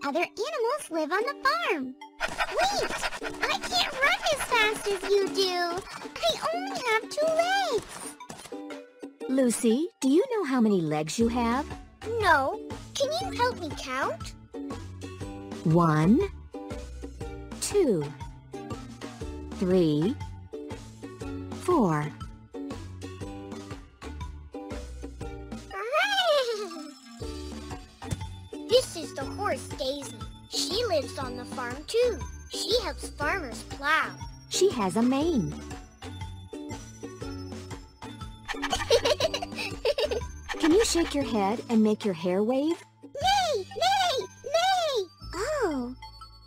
other animals live on the farm. Wait! I can't run as fast as you do. I only have 2 legs. Lucy, do you know how many legs you have? No. Can you help me count? 1, 2, 3, 4. This is the horse Daisy. She lives on the farm too. She helps farmers plow. She has a mane. Can you shake your head and make your hair wave? Nay, nay, nay! Oh,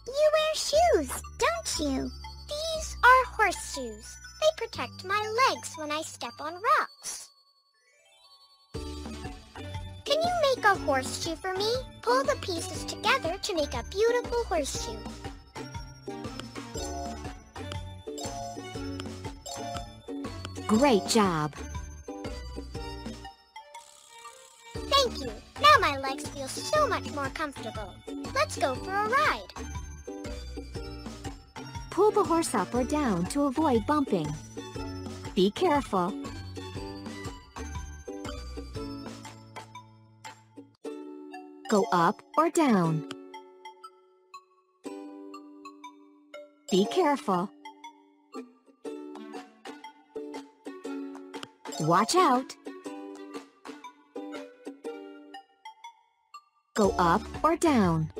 you wear shoes, don't you? These are horseshoes. They protect my legs when I step on rocks. Can you make a horseshoe for me? Pull the pieces together to make a beautiful horseshoe. Great job. Thank you. Now my legs feel so much more comfortable. Let's go for a ride. Pull the horse up or down to avoid bumping. Be careful. Go up or down. Be careful. Watch out. Go up or down.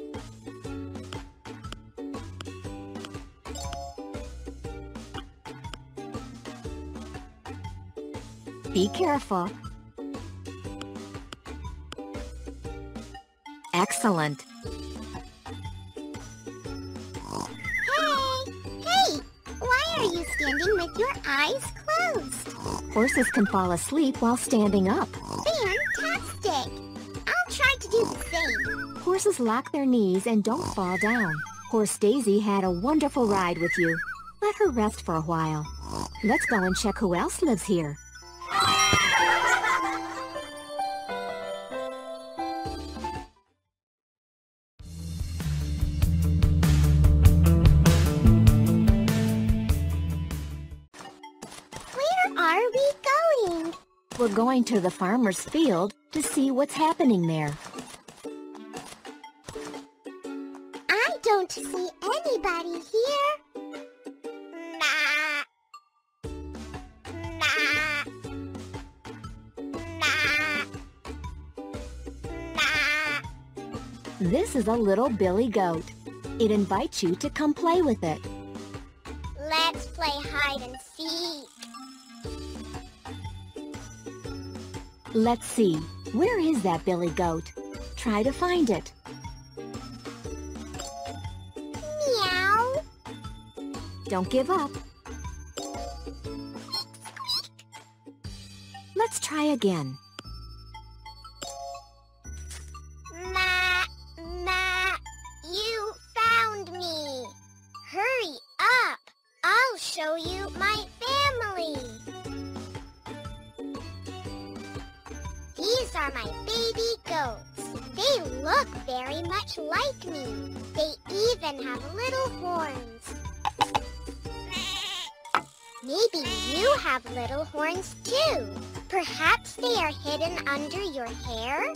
Be careful. Excellent. Hey! Why are you standing with your eyes closed? Horses can fall asleep while standing up. Fantastic! I'll try to do the same. Horses lock their knees and don't fall down. Horse Daisy had a wonderful ride with you. Let her rest for a while. Let's go and check who else lives here. Where are we going? We're going to the farmer's field to see what's happening there. I don't see anybody here. Nah. Nah. Nah. Nah. This is a little billy goat. It invites you to come play with it. Let's play hide and seek. Let's see. Where is that billy goat? Try to find it. Meow. Don't give up. Let's try again. Ma, you found me. Hurry up. I'll show you my family. These are my baby goats. They look very much like me. They even have little horns. Maybe you have little horns too. Perhaps they are hidden under your hair?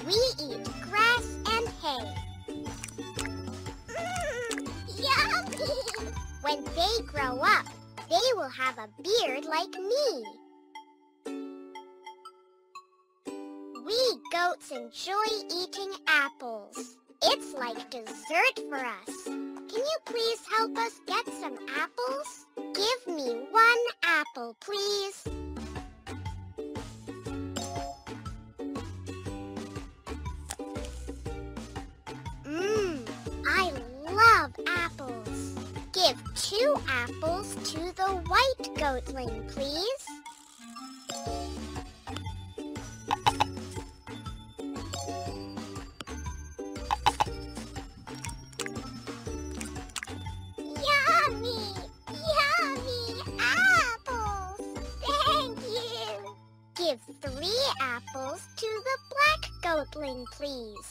We eat grass and hay. Yummy! When they grow up, they will have a beard like me. We goats enjoy eating apples. It's like dessert for us. Can you please help us get some apples? Give me 1 apple, please. I love apples. Give 2 apples to the white goatling, please. Yummy! Yummy apples! Thank you! Give 3 apples to the black goatling, please.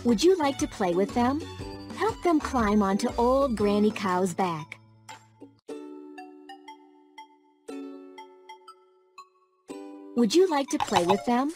Would you like to play with them? Help them climb onto old Granny Cow's back. Would you like to play with them?